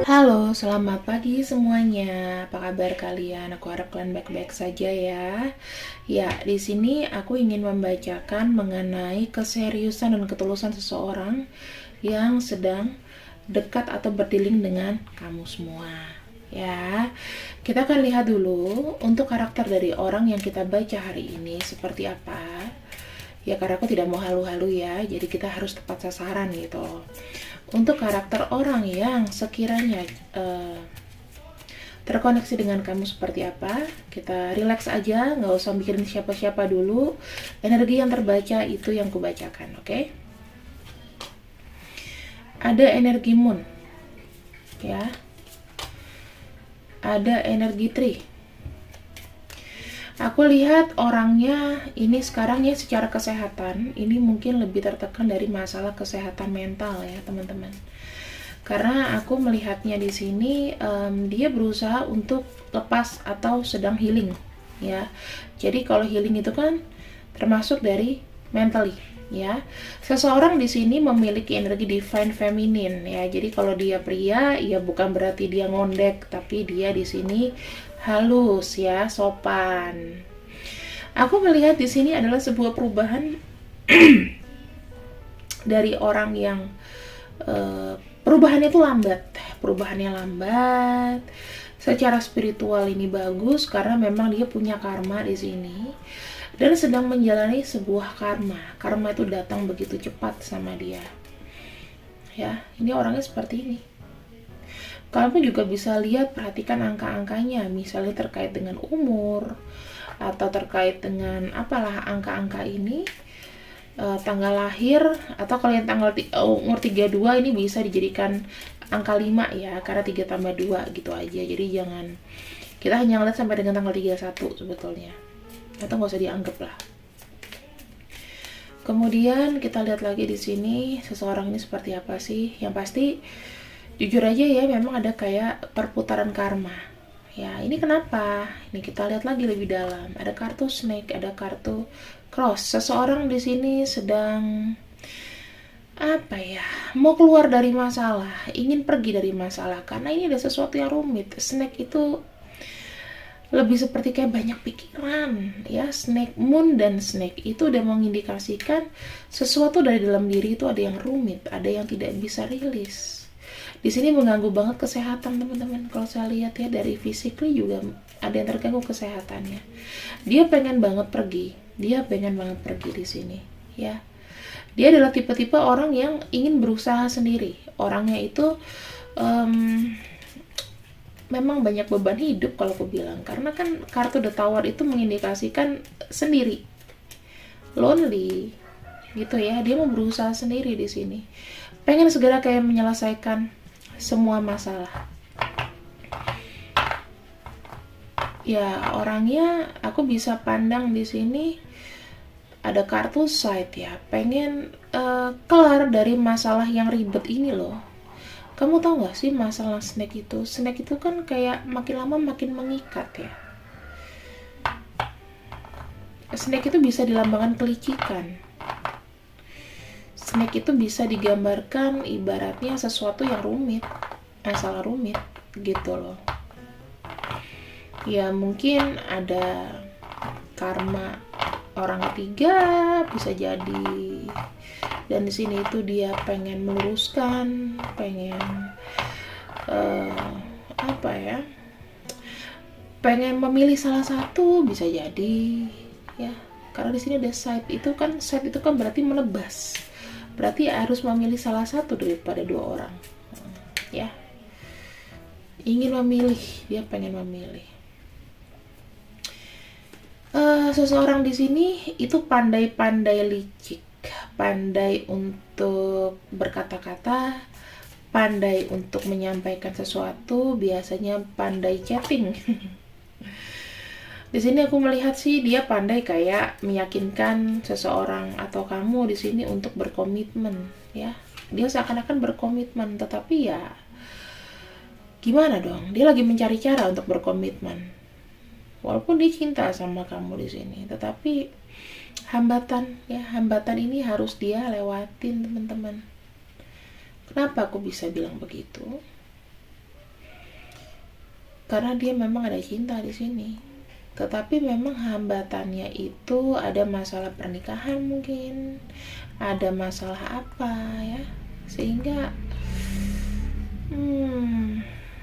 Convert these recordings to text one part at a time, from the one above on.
Halo, selamat pagi semuanya. Apa kabar kalian? Aku harap kalian baik-baik saja ya. Ya, di sini aku ingin membacakan mengenai keseriusan dan ketulusan seseorang yang sedang dekat atau berdealing dengan kamu semua. Ya, kita akan lihat dulu untuk karakter dari orang yang kita baca hari ini seperti apa. Ya, karena aku tidak mau halu-halu ya, jadi kita harus tepat sasaran gitu. Untuk karakter orang yang sekiranya terkoneksi dengan kamu seperti apa, kita relax aja, nggak usah mikirin siapa-siapa dulu. Energi yang terbaca itu yang kubacakan, oke? Ada energi moon, ya. Ada energi tree. Aku lihat orangnya ini sekarang ya secara kesehatan, ini mungkin lebih tertekan dari masalah kesehatan mental ya teman-teman. Karena aku melihatnya di sini dia berusaha untuk lepas atau sedang healing ya. Jadi kalau healing itu kan termasuk dari mentally ya. Seseorang di sini memiliki energi divine feminine ya. Jadi kalau dia pria ya bukan berarti dia ngondek, tapi dia di sini halus ya, sopan. Aku melihat di sini adalah sebuah perubahan dari orang yang perubahannya itu lambat. Secara spiritual ini bagus karena memang dia punya karma di sini dan sedang menjalani sebuah karma. Karma itu datang begitu cepat sama dia. Ya, ini orangnya seperti ini. Kamu juga bisa lihat, perhatikan angka-angkanya, misalnya terkait dengan umur atau terkait dengan apalah angka-angka ini, tanggal lahir, atau kalau yang tanggal umur 32 ini bisa dijadikan angka 5 ya, karena 3 tambah 2 gitu aja. Jadi jangan, kita hanya ngeliat sampai dengan tanggal 31 sebetulnya, atau nggak usah dianggap lah. Kemudian kita lihat lagi di sini seseorang ini seperti apa sih. Yang pasti jujur aja ya, memang ada kayak perputaran karma ya. Ini kenapa? Ini kita lihat lagi lebih dalam. Ada kartu snake, ada kartu cross. Seseorang di sini sedang apa ya, mau keluar dari masalah, ingin pergi dari masalah karena ini ada sesuatu yang rumit. Snake itu lebih seperti kayak banyak pikiran ya. Snake moon dan snake itu udah mengindikasikan sesuatu dari dalam diri itu ada yang rumit, ada yang tidak bisa rilis. Di sini mengganggu banget kesehatan teman-teman. Kalau saya lihat ya dari physically juga ada yang terganggu kesehatannya. Dia pengen banget pergi, di sini ya. Dia adalah tipe-tipe orang yang ingin berusaha sendiri. Orangnya itu memang banyak beban hidup kalau aku bilang, karena kan kartu The Tower itu mengindikasikan sendiri, lonely gitu ya. Dia mau berusaha sendiri di sini, pengen segera kayak menyelesaikan semua masalah ya. Orangnya aku bisa pandang di sini ada kartu side ya, pengen kelar dari masalah yang ribet ini loh. Kamu tahu gak sih masalah snake itu? Snake itu kan kayak makin lama makin mengikat ya. Snake itu bisa dilambangkan kelicikan. Snake itu bisa digambarkan ibaratnya sesuatu yang rumit, masalah rumit gitu loh. Ya mungkin ada karma orang ketiga bisa jadi. Dan di sini itu dia pengen meluruskan, pengen apa ya? Pengen memilih salah satu bisa jadi ya. Karena di sini ada side itu kan berarti menebas. Berarti harus memilih salah satu daripada dua orang. Ya. Ingin memilih, dia pengen memilih. Seseorang di sini itu pandai-pandai licik, pandai untuk berkata-kata, pandai untuk menyampaikan sesuatu, biasanya pandai chatting. Di sini aku melihat sih dia pandai kayak meyakinkan seseorang atau kamu di sini untuk berkomitmen ya. Dia seakan-akan berkomitmen, tetapi ya gimana dong? Dia lagi mencari cara untuk berkomitmen. Walaupun dia cinta sama kamu di sini, tetapi hambatan ini harus dia lewatin teman-teman. Kenapa aku bisa bilang begitu? karena dia memang ada cinta di sini. Tetapi memang hambatannya itu ada masalah pernikahan mungkin, ada masalah apa ya, sehingga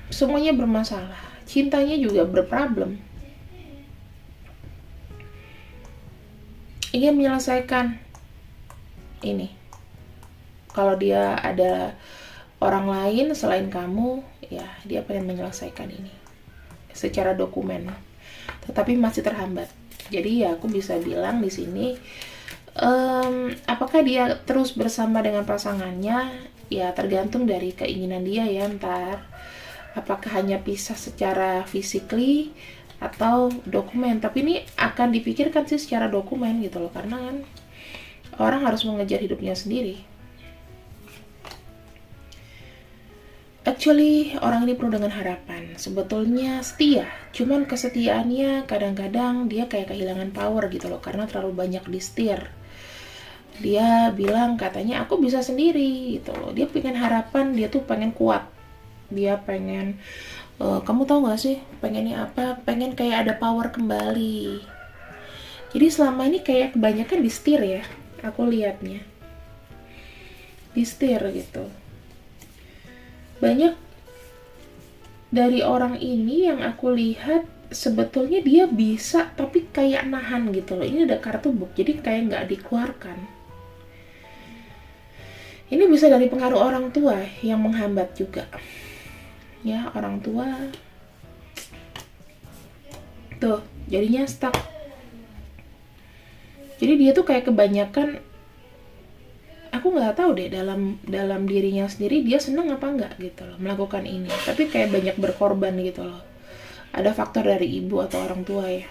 semuanya bermasalah. Cintanya juga berproblem. Ingin menyelesaikan ini. Kalau dia ada orang lain selain kamu, ya dia pengen menyelesaikan ini secara dokumen, tetapi masih terhambat. Jadi ya aku bisa bilang di sini, apakah dia terus bersama dengan pasangannya, ya tergantung dari keinginan dia ya ntar. Apakah hanya pisah secara physically atau dokumen, tapi ini akan dipikirkan sih secara dokumen gitu loh, karena kan orang harus mengejar hidupnya sendiri. Actually, orang ini penuh dengan harapan. Sebetulnya setia, cuman kesetiaannya kadang-kadang dia kayak kehilangan power gitu loh, karena terlalu banyak disetir. Dia bilang katanya aku bisa sendiri gitu loh. Dia pengen harapan, dia tuh pengen kuat. Dia pengen, kamu tahu gak sih pengennya apa? Pengen kayak ada power kembali. Jadi selama ini kayak kebanyakan disetir ya, aku lihatnya. Disetir gitu. Banyak dari orang ini yang aku lihat sebetulnya dia bisa tapi kayak nahan gitu loh. Ini ada kartu book, jadi kayak nggak dikeluarkan. Ini bisa dari pengaruh orang tua yang menghambat juga. Ya, orang tua tuh jadinya stuck. Jadi dia tuh kayak kebanyakan, aku nggak tahu deh dalam dirinya sendiri dia senang apa enggak gitu loh melakukan ini, tapi kayak banyak berkorban gitu loh. Ada faktor dari ibu atau orang tua ya.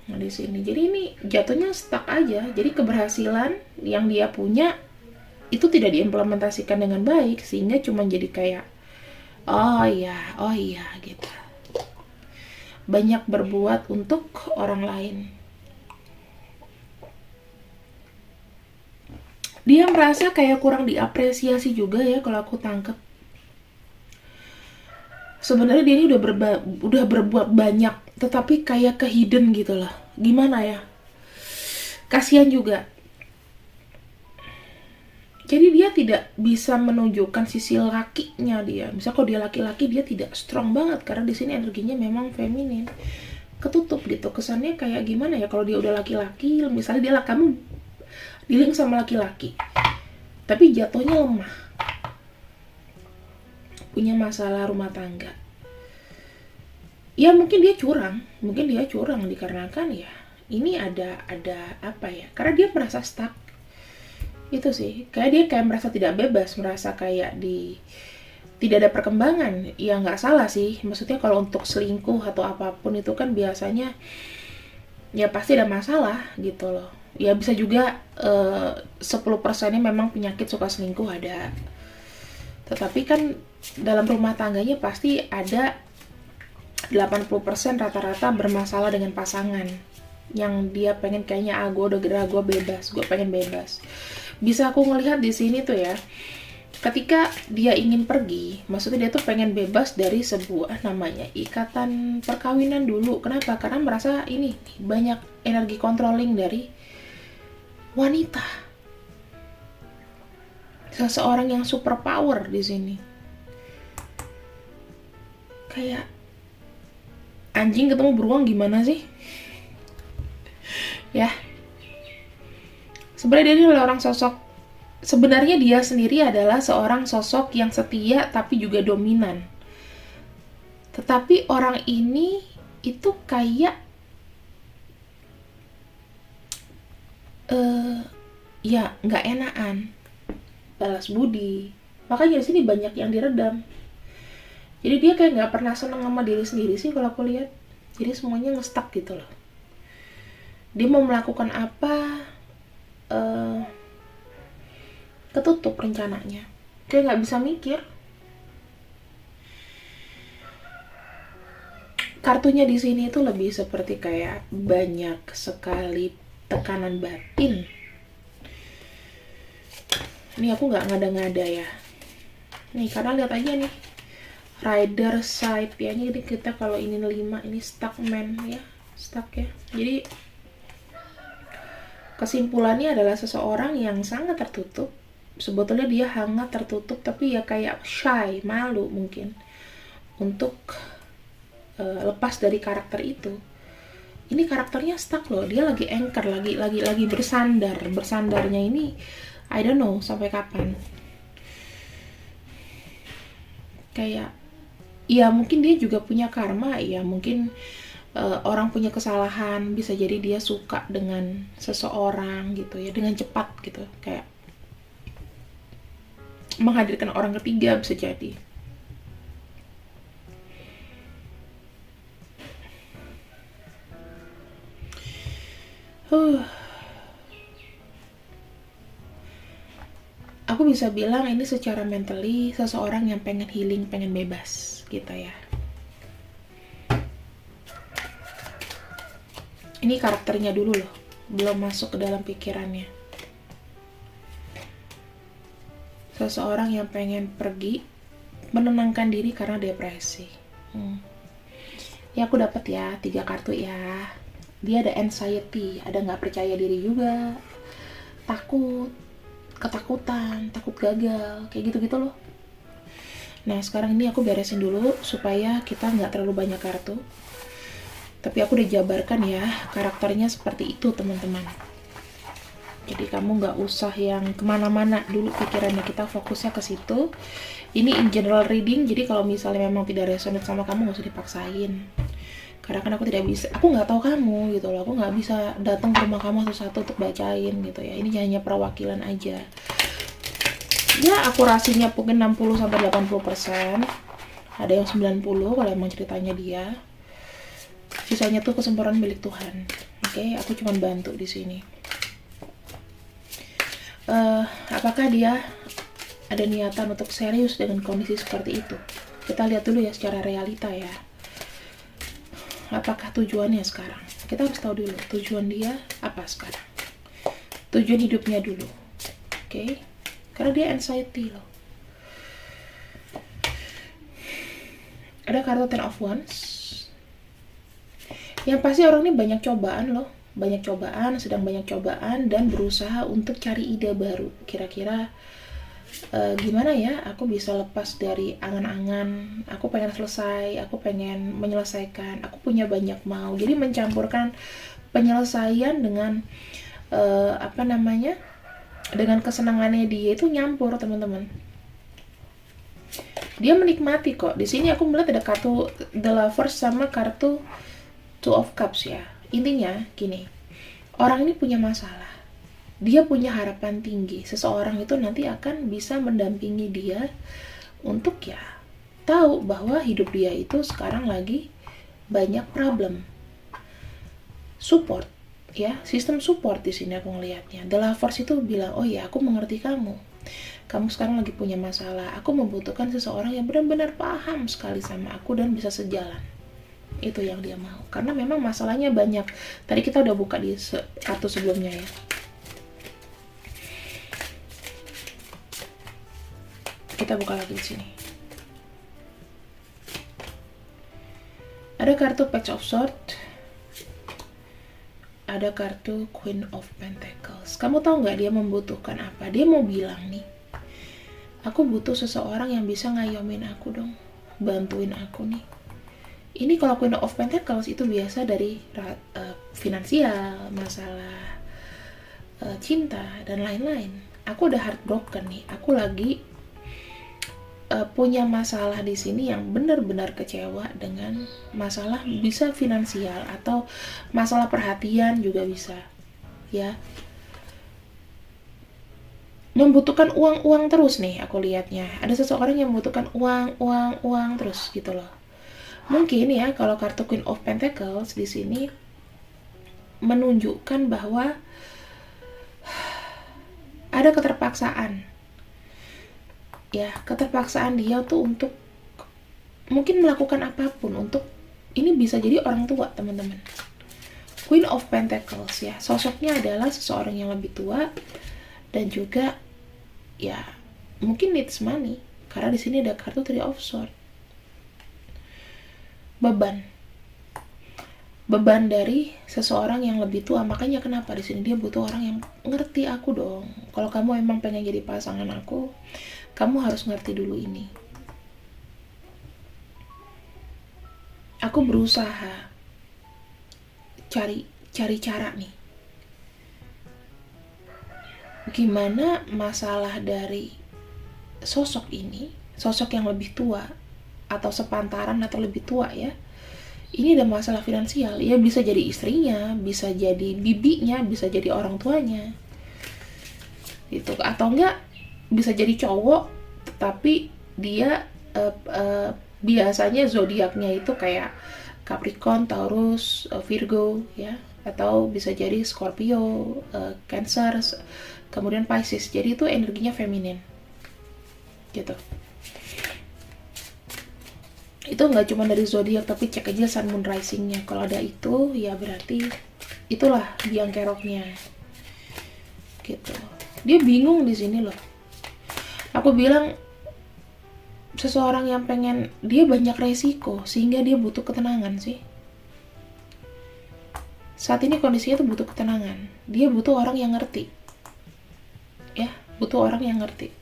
Nah di sini jadi ini jatuhnya stuck aja. Jadi keberhasilan yang dia punya itu tidak diimplementasikan dengan baik, sehingga cuma jadi kayak oh iya gitu. Banyak berbuat untuk orang lain. Dia merasa kayak kurang diapresiasi juga ya kalau aku tangkep. Sebenarnya dia ini udah berbuat banyak, tetapi kayak ke-hidden gitu loh. Gimana ya? Kasihan juga. Jadi dia tidak bisa menunjukkan sisi lakinya dia. Misal kalau dia laki-laki dia tidak strong banget karena di sini energinya memang feminin. Ketutup gitu. Kesannya kayak gimana ya kalau dia udah laki-laki, misalnya dia kamu dealing sama laki-laki tapi jatuhnya lemah, punya masalah rumah tangga, ya mungkin dia curang dikarenakan ya ini ada apa ya, karena dia merasa stuck itu sih, kayak dia kayak merasa tidak bebas, merasa kayak tidak ada perkembangan. Ya nggak salah sih, maksudnya kalau untuk selingkuh atau apapun itu kan biasanya ya pasti ada masalah gitu loh. Ya bisa juga 10%-nya memang penyakit suka selingkuh ada. Tetapi kan dalam rumah tangganya pasti ada 80% rata-rata bermasalah dengan pasangan. Yang dia pengen kayaknya gue udah gerah, gue bebas, gue pengen bebas. Bisa aku ngelihat di sini tuh ya. Ketika dia ingin pergi, maksudnya dia tuh pengen bebas dari sebuah namanya ikatan perkawinan dulu. Kenapa? Karena merasa ini banyak energi controlling dari wanita, seseorang yang super power di sini. Kayak anjing ketemu beruang gimana sih? Ya, sebenarnya dia ini orang sosok. Sebenarnya dia sendiri adalah seorang sosok yang setia tapi juga dominan. Tetapi orang ini itu kayak ya nggak enakan, balas budi. Makanya di sini banyak yang diredam. Jadi dia kayak nggak pernah seneng sama diri sendiri sih kalau aku lihat. Jadi semuanya nge-stuck gitu loh. Dia mau melakukan apa, ketutup rencananya. Dia nggak bisa mikir. Kartunya di sini itu lebih seperti kayak banyak sekali tekanan batin. Ini aku nggak ngada-ngada ya. Nih, karena lihat aja nih. rider side ya. Jadi kita kalau ini 5, ini stuck man ya, stuck ya. Jadi kesimpulannya adalah seseorang yang sangat tertutup. Sebetulnya dia hangat tertutup, tapi ya kayak shy, malu mungkin untuk lepas dari karakter itu. Ini karakternya stuck loh, dia lagi anchor, lagi bersandar. Bersandarnya ini I don't know sampai kapan. Kayak ya mungkin dia juga punya karma, ya mungkin orang punya kesalahan, bisa jadi dia suka dengan seseorang gitu ya, dengan cepat gitu, kayak menghadirkan orang ketiga bisa jadi. Aku bisa bilang ini secara mentally seseorang yang pengen healing, pengen bebas gitu ya. Ini karakternya dulu loh, belum masuk ke dalam pikirannya. Seseorang yang pengen pergi, menenangkan diri karena depresi. Ya aku dapat ya 3 kartu ya. Dia ada anxiety, ada nggak percaya diri juga, takut, ketakutan, takut gagal, kayak gitu-gitu loh. Nah sekarang ini aku beresin dulu supaya kita nggak terlalu banyak kartu. Tapi aku udah jabarkan ya karakternya seperti itu teman-teman. Jadi kamu nggak usah yang kemana-mana dulu pikirannya, kita fokusnya ke situ. Ini in general reading, jadi kalau misalnya memang tidak resonate sama kamu nggak usah dipaksain. Karena kan aku tidak bisa, aku nggak tahu kamu gitu loh, aku nggak bisa datang ke rumah kamu satu-satu untuk bacain gitu ya. Ini hanya perwakilan aja. Ya akurasinya mungkin 60-80%, ada yang 90% kalau emang ceritanya dia. Sisanya tuh kesempurnaan milik Tuhan. Oke, aku cuma bantu di sini. Apakah dia ada niatan untuk serius dengan kondisi seperti itu? Kita lihat dulu ya secara realita ya. Apakah tujuannya sekarang? Kita harus tahu dulu tujuan dia apa sekarang. Tujuan hidupnya dulu. Oke? Karena dia anxiety loh. Ada kartu Ten of Wands. Yang pasti orang ini banyak cobaan loh. Banyak cobaan, sedang banyak cobaan, dan berusaha untuk cari ide baru. Kira-kira gimana ya aku bisa lepas dari angan-angan, aku pengen selesai, aku pengen menyelesaikan, aku punya banyak mau. Jadi mencampurkan penyelesaian dengan dengan kesenangannya dia itu nyampur teman-teman. Dia menikmati kok. Di sini aku melihat ada kartu The Lovers sama kartu Two of Cups ya. Intinya gini, orang ini punya masalah, dia punya harapan tinggi, seseorang itu nanti akan bisa mendampingi dia untuk ya tahu bahwa hidup dia itu sekarang lagi banyak problem. Support ya, sistem support di sini aku ngelihatnya. The Lovers itu bilang, oh ya aku mengerti kamu sekarang lagi punya masalah, aku membutuhkan seseorang yang benar-benar paham sekali sama aku dan bisa sejalan. Itu yang dia mau, karena memang masalahnya banyak. Tadi kita udah buka di kartu sebelumnya ya. Kita buka lagi di sini. Ada kartu Page of Swords, ada kartu Queen of Pentacles. Kamu tahu nggak dia membutuhkan apa? Dia mau bilang nih, aku butuh seseorang yang bisa ngayomin aku dong, bantuin aku nih. Ini kalau Queen of Pentacles itu biasa dari finansial, masalah cinta, dan lain-lain. Aku udah heartbroken nih. Aku lagi punya masalah di sini yang benar-benar kecewa dengan masalah, bisa finansial atau masalah perhatian juga bisa. Ya. Membutuhkan uang terus nih aku lihatnya. Ada seseorang yang membutuhkan uang terus gitu loh. Mungkin ya kalau kartu Queen of Pentacles di sini menunjukkan bahwa ada keterpaksaan. Ya, keterpaksaan dia tuh untuk mungkin melakukan apapun untuk, ini bisa jadi orang tua, teman-teman. Queen of Pentacles ya, sosoknya adalah seseorang yang lebih tua dan juga ya mungkin needs money karena di sini ada kartu Three of Swords. beban dari seseorang yang lebih tua. Makanya kenapa di sini dia butuh orang yang ngerti aku dong. Kalau kamu emang pengen jadi pasangan aku, kamu harus ngerti dulu ini. Aku berusaha cari cara nih, gimana masalah dari sosok ini, sosok yang lebih tua atau sepantaran atau lebih tua ya, ini ada masalah finansial. Ya bisa jadi istrinya, bisa jadi bibinya, bisa jadi orang tuanya gitu. Atau enggak bisa jadi cowok tetapi dia biasanya zodiaknya itu kayak Capricorn, Taurus, Virgo ya, atau bisa jadi Scorpio, Cancer, kemudian Pisces. Jadi itu energinya feminin gitu. Itu nggak cuma dari zodiak, tapi cek aja sun moon risingnya. Kalau ada itu ya berarti itulah biang keroknya gitu. Dia bingung di sini loh. Aku bilang seseorang yang pengen, dia banyak resiko sehingga dia butuh ketenangan sih. Saat ini kondisinya tuh butuh ketenangan. Dia butuh orang yang ngerti ya, butuh orang yang ngerti.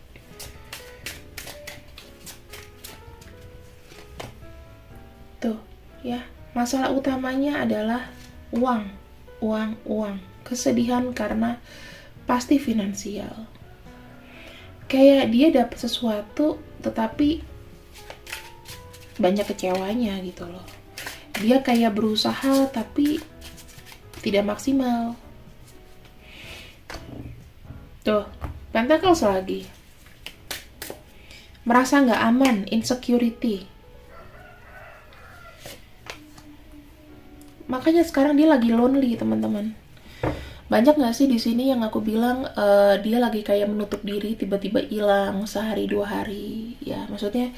Tuh ya, masalah utamanya adalah uang. Kesedihan karena pasti finansial. Kayak dia dapat sesuatu tetapi banyak kecewanya gitu loh. Dia kayak berusaha tapi tidak maksimal. Tuh, Pentacles lagi. Merasa nggak aman, insecurity. Makanya sekarang dia lagi lonely, teman-teman. Banyak nggak sih di sini yang aku bilang dia lagi kayak menutup diri, tiba-tiba hilang sehari 2 hari, ya maksudnya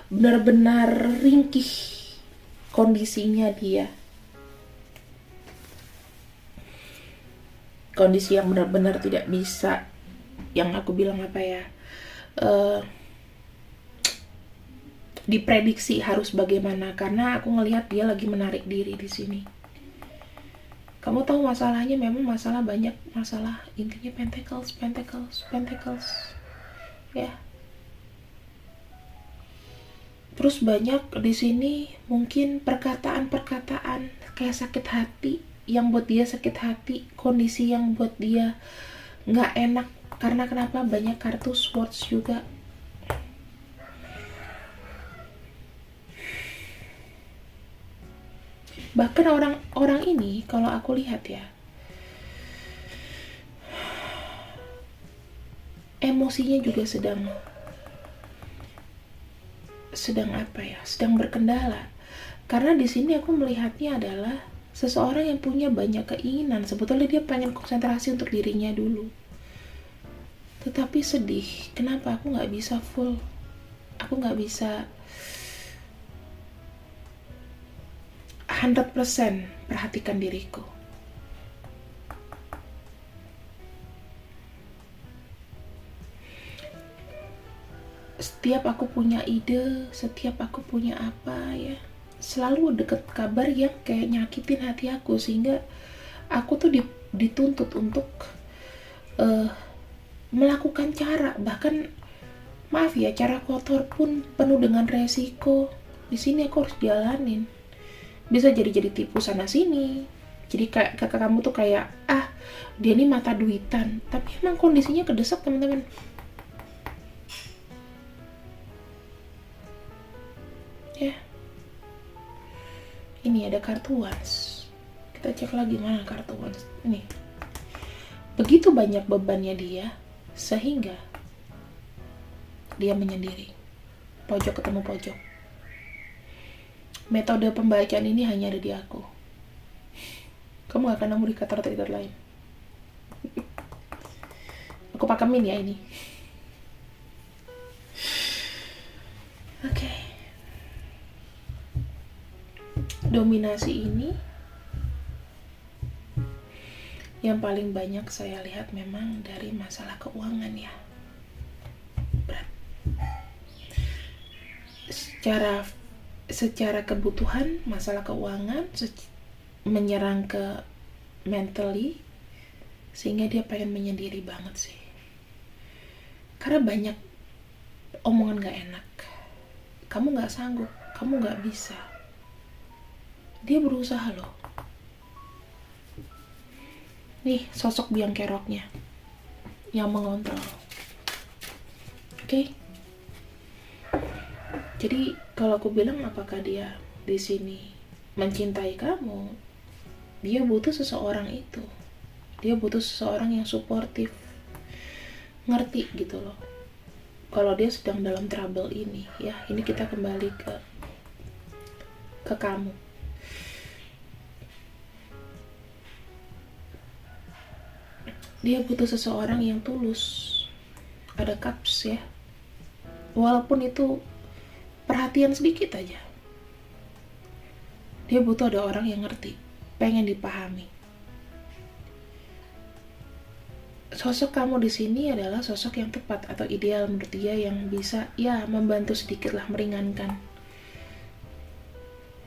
benar-benar ringkih kondisinya dia. Kondisi yang benar-benar tidak bisa, yang aku bilang apa ya, diprediksi harus bagaimana, karena aku ngelihat dia lagi menarik diri di sini. Kamu tahu masalahnya memang masalah banyak, masalah intinya Pentacles ya. Terus banyak di sini mungkin perkataan kayak sakit hati, yang buat dia sakit hati, kondisi yang buat dia nggak enak. Karena kenapa? Banyak kartu swords juga. Bahkan orang ini kalau aku lihat ya, emosinya juga sedang apa ya? Sedang berkendala. Karena di sini aku melihatnya adalah seseorang yang punya banyak keinginan. Sebetulnya dia pengen konsentrasi untuk dirinya dulu. Tetapi sedih, kenapa aku nggak bisa full? Aku nggak bisa 100% perhatikan diriku. Setiap aku punya ide, setiap aku punya apa ya, selalu deket kabar yang kayak nyakitin hati aku, sehingga aku tuh dituntut untuk melakukan cara, bahkan maaf ya, cara kotor pun penuh dengan resiko. Di sini aku harus jalanin. Bisa jadi tipu sana sini. Jadi kayak kakak kamu tuh kayak dia ini mata duitan, tapi emang kondisinya kedesak, teman-teman. Ya. Ini ada kartu Wands. Kita cek lagi mana kartu Wands. Ini. Begitu banyak bebannya dia sehingga dia menyendiri. Pojok ketemu pojok. Metode pembacaan ini hanya ada di aku. Kamu gak akan nemu di kartu-kartu lain. Aku pakemin ya ini. Oke. Dominasi ini yang paling banyak saya lihat memang dari masalah keuangan ya. Berat. Secara secara kebutuhan, masalah keuangan menyerang ke mentally, sehingga dia pengen menyendiri banget sih. Karena banyak omongan gak enak. Kamu gak sanggup, kamu gak bisa. Dia berusaha loh. Nih sosok biang keroknya yang mengontrol. Oke? Jadi kalau aku bilang apakah dia di sini mencintai kamu, dia butuh seseorang itu. Dia butuh seseorang yang suportif, ngerti gitu loh. Kalau dia sedang dalam trouble ini, ya ini kita kembali ke kamu. Dia butuh seseorang yang tulus. Ada cups ya. Walaupun itu perhatian sedikit aja. Dia butuh ada orang yang ngerti, pengen dipahami. Sosok kamu di sini adalah sosok yang tepat atau ideal menurut dia, yang bisa ya membantu sedikit lah, meringankan.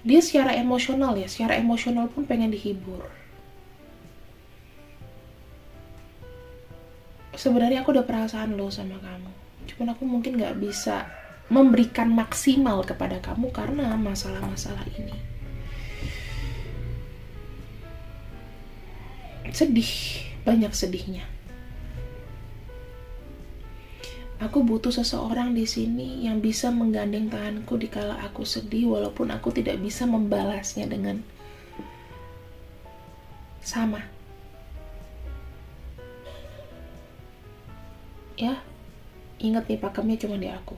Dia secara emosional pun pengen dihibur. Sebenarnya aku udah perasaan lo sama kamu, cuman aku mungkin gak bisa memberikan maksimal kepada kamu karena masalah-masalah ini. Sedih, banyak sedihnya. Aku butuh seseorang di sini yang bisa menggandeng tanganku dikala aku sedih, walaupun aku tidak bisa membalasnya dengan sama. Ya, ingat nih, pakemnya cuma di aku.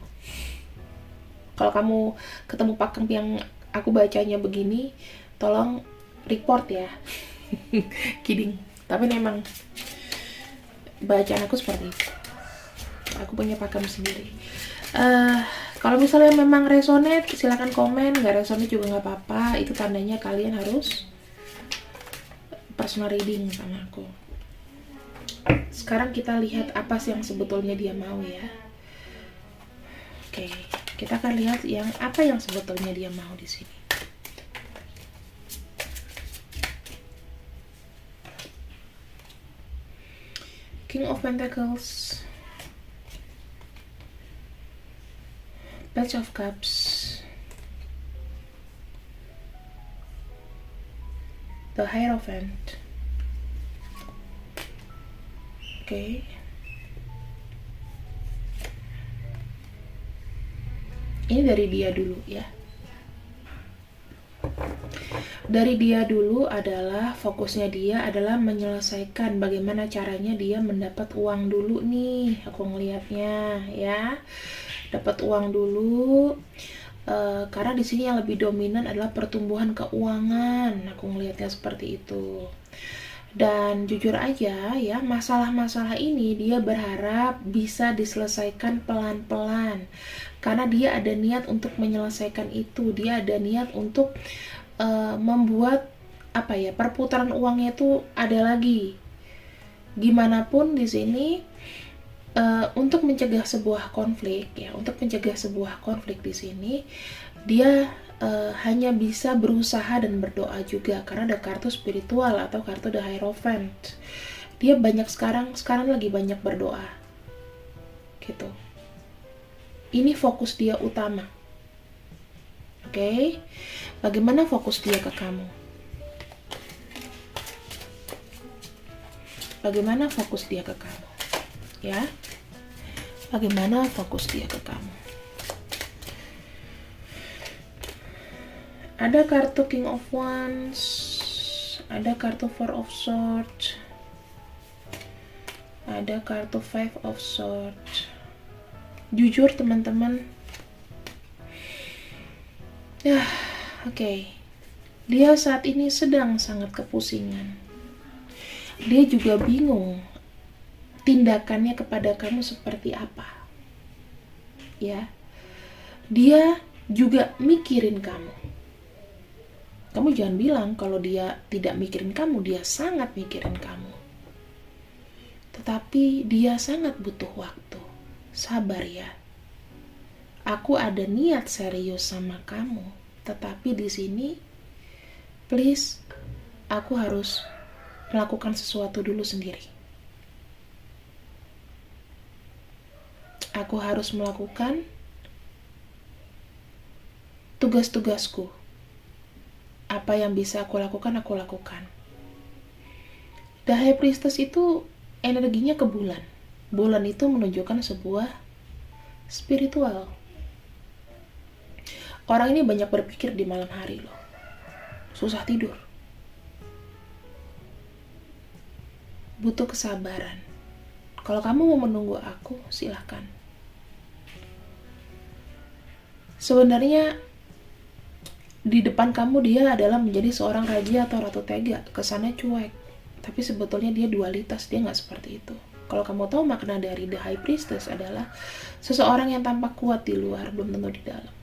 Kalau kamu ketemu pakem yang aku bacanya begini, tolong report ya. Kidding. Tapi memang bacaan aku seperti itu. Aku punya pakem sendiri. Kalau misalnya memang resonate, silakan komen. Gak resonate juga nggak apa-apa. Itu tandanya kalian harus personal reading sama aku. Sekarang kita lihat apa sih yang sebetulnya dia mau ya. Oke, kita akan lihat yang apa yang sebetulnya dia mau di sini. King of Pentacles, Page of Cups, The Hierophant. Oke. Ini dari dia dulu ya. Dari dia dulu adalah fokusnya dia adalah menyelesaikan bagaimana caranya dia mendapat uang dulu nih. Aku ngelihatnya ya. Dapat uang dulu. Karena di sini yang lebih dominan adalah pertumbuhan keuangan. Aku ngelihatnya seperti itu. Dan jujur aja ya, masalah-masalah ini dia berharap bisa diselesaikan pelan-pelan. Karena dia ada niat untuk menyelesaikan itu. Dia ada niat untuk membuat perputaran uangnya itu ada lagi. Gimana pun di sini untuk mencegah sebuah konflik ya, di sini dia hanya bisa berusaha dan berdoa juga, karena ada kartu spiritual atau kartu The Hierophant. Dia sekarang lagi banyak berdoa gitu. Ini fokus dia utama. Oke. Bagaimana fokus dia ke kamu? Bagaimana fokus dia ke kamu? Ya. Bagaimana fokus dia ke kamu? Ada kartu King of Wands, ada kartu Four of Swords, ada kartu Five of Swords. Jujur teman-teman, ya oke. Dia saat ini sedang sangat kepusingan. Dia juga bingung tindakannya kepada kamu seperti apa. Ya. Dia juga mikirin kamu. Kamu jangan bilang kalau dia tidak mikirin kamu, dia sangat mikirin kamu. Tetapi dia sangat butuh waktu. Sabar ya. Aku ada niat serius sama kamu. Tetapi di sini, please, aku harus melakukan sesuatu dulu sendiri. Aku harus melakukan tugas-tugasku. Apa yang bisa aku lakukan, aku lakukan. The High Priestess itu energinya ke bulan. Bulan itu menunjukkan sebuah spiritual. Orang ini banyak berpikir di malam hari loh. Susah tidur. Butuh kesabaran. Kalau kamu mau menunggu aku, silahkan. Sebenarnya di depan kamu dia adalah menjadi seorang raja atau ratu tega. Kesannya cuek. Tapi sebetulnya dia dualitas. Dia gak seperti itu. Kalau kamu tahu makna dari The High Priestess adalah seseorang yang tampak kuat di luar, belum tentu di dalam.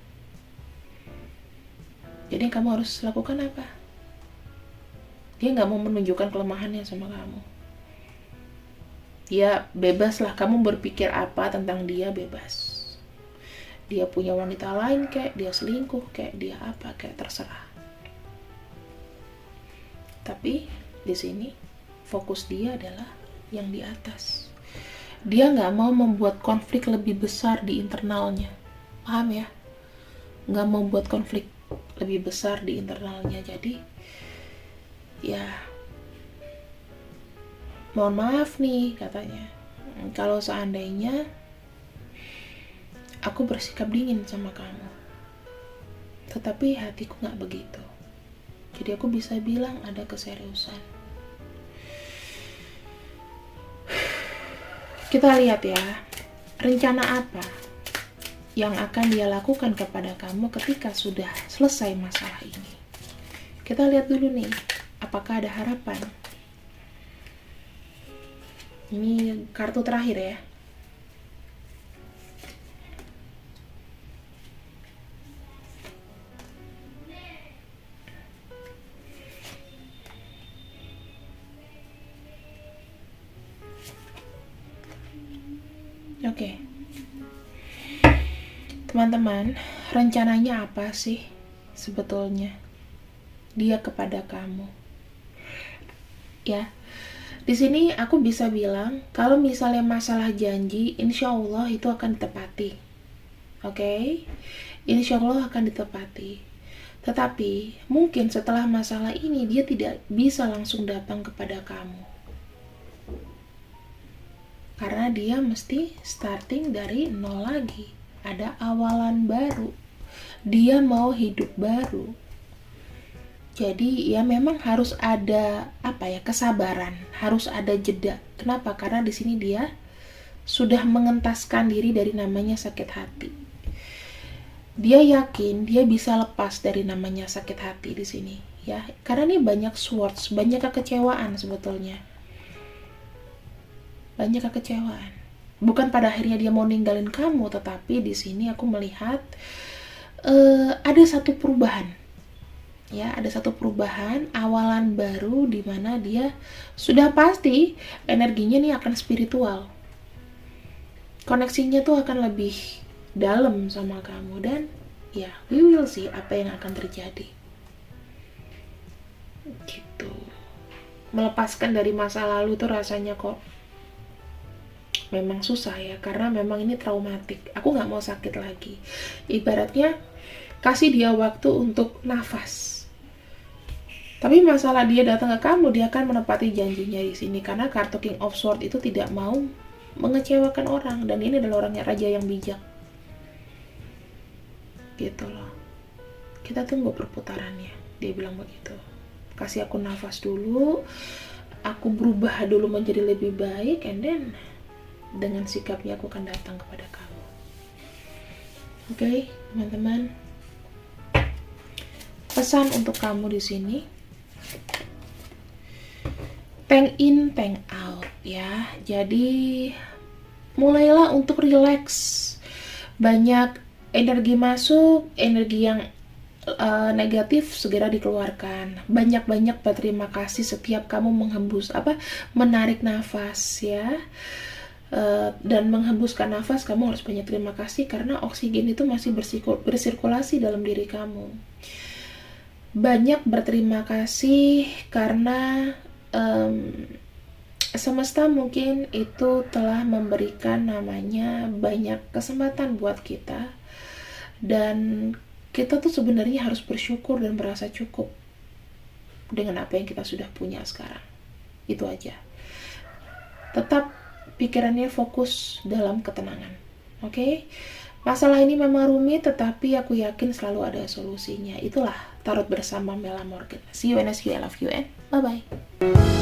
Jadi kamu harus lakukan apa? Dia gak mau menunjukkan kelemahannya sama kamu. Ya bebas lah, kamu berpikir apa tentang dia, bebas. Dia punya wanita lain kayak, dia selingkuh kayak, dia apa kayak, terserah. Tapi di sini fokus dia adalah yang di atas. Dia gak mau membuat konflik lebih besar di internalnya. Paham ya? Gak mau buat konflik lebih besar di internalnya. Jadi ya mohon maaf nih katanya, kalau seandainya aku bersikap dingin sama kamu, tetapi hatiku gak begitu. Jadi aku bisa bilang ada keseriusan. Kita lihat ya, rencana apa yang akan dia lakukan kepada kamu ketika sudah selesai masalah ini. Kita lihat dulu nih, apakah ada harapan. Ini kartu terakhir ya. Oke. Teman-teman, rencananya apa sih sebetulnya dia kepada kamu? Ya, di sini aku bisa bilang kalau misalnya masalah janji, insya Allah itu akan ditepati. Oke? Insya Allah akan ditepati. Tetapi mungkin setelah masalah ini dia tidak bisa langsung datang kepada kamu. Karena dia mesti starting dari nol lagi. Ada awalan baru. Dia mau hidup baru. Jadi ya memang harus ada kesabaran, harus ada jeda. Kenapa? Karena di sini dia sudah mengentaskan diri dari namanya sakit hati. Dia yakin dia bisa lepas dari namanya sakit hati di sini, ya. Karena ini banyak swords, banyak kekecewaan sebetulnya. Banyak kekecewaan. Bukan pada akhirnya dia mau ninggalin kamu, tetapi di sini aku melihat ada satu perubahan. Ya, ada satu perubahan, awalan baru di mana dia sudah pasti energinya nih akan spiritual. Koneksinya tuh akan lebih dalam sama kamu dan ya, we will see apa yang akan terjadi. Gitu. Melepaskan dari masa lalu tuh rasanya kok memang susah ya, karena memang ini traumatik. Aku gak mau sakit lagi. Ibaratnya kasih dia waktu untuk nafas. Tapi masalah dia datang ke kamu, dia akan menepati janjinya di sini. Karena kartu King of Swords itu tidak mau mengecewakan orang. Dan ini adalah orangnya raja yang bijak. Gitu loh. Kita tunggu perputarannya. Dia bilang begitu. Kasih aku nafas dulu. Aku berubah dulu menjadi lebih baik. And then dengan sikapnya aku akan datang kepada kamu. Oke, teman-teman. Pesan untuk kamu di sini. Tank in, tank out ya. Jadi mulailah untuk relax. Banyak energi masuk, energi yang negatif segera dikeluarkan. Banyak-banyak berterima kasih setiap kamu menarik nafas ya. dan menghembuskan nafas, kamu harus banyak terima kasih karena oksigen itu masih bersirkulasi dalam diri kamu. Banyak berterima kasih karena semesta mungkin itu telah memberikan namanya banyak kesempatan buat kita, dan kita tuh sebenarnya harus bersyukur dan merasa cukup dengan apa yang kita sudah punya sekarang. Itu aja. Tetap pikirannya fokus dalam ketenangan. Oke? Masalah ini memang rumit, tetapi aku yakin selalu ada solusinya. Itulah Tarot bersama Mela Morgan. See you and I love you and bye-bye.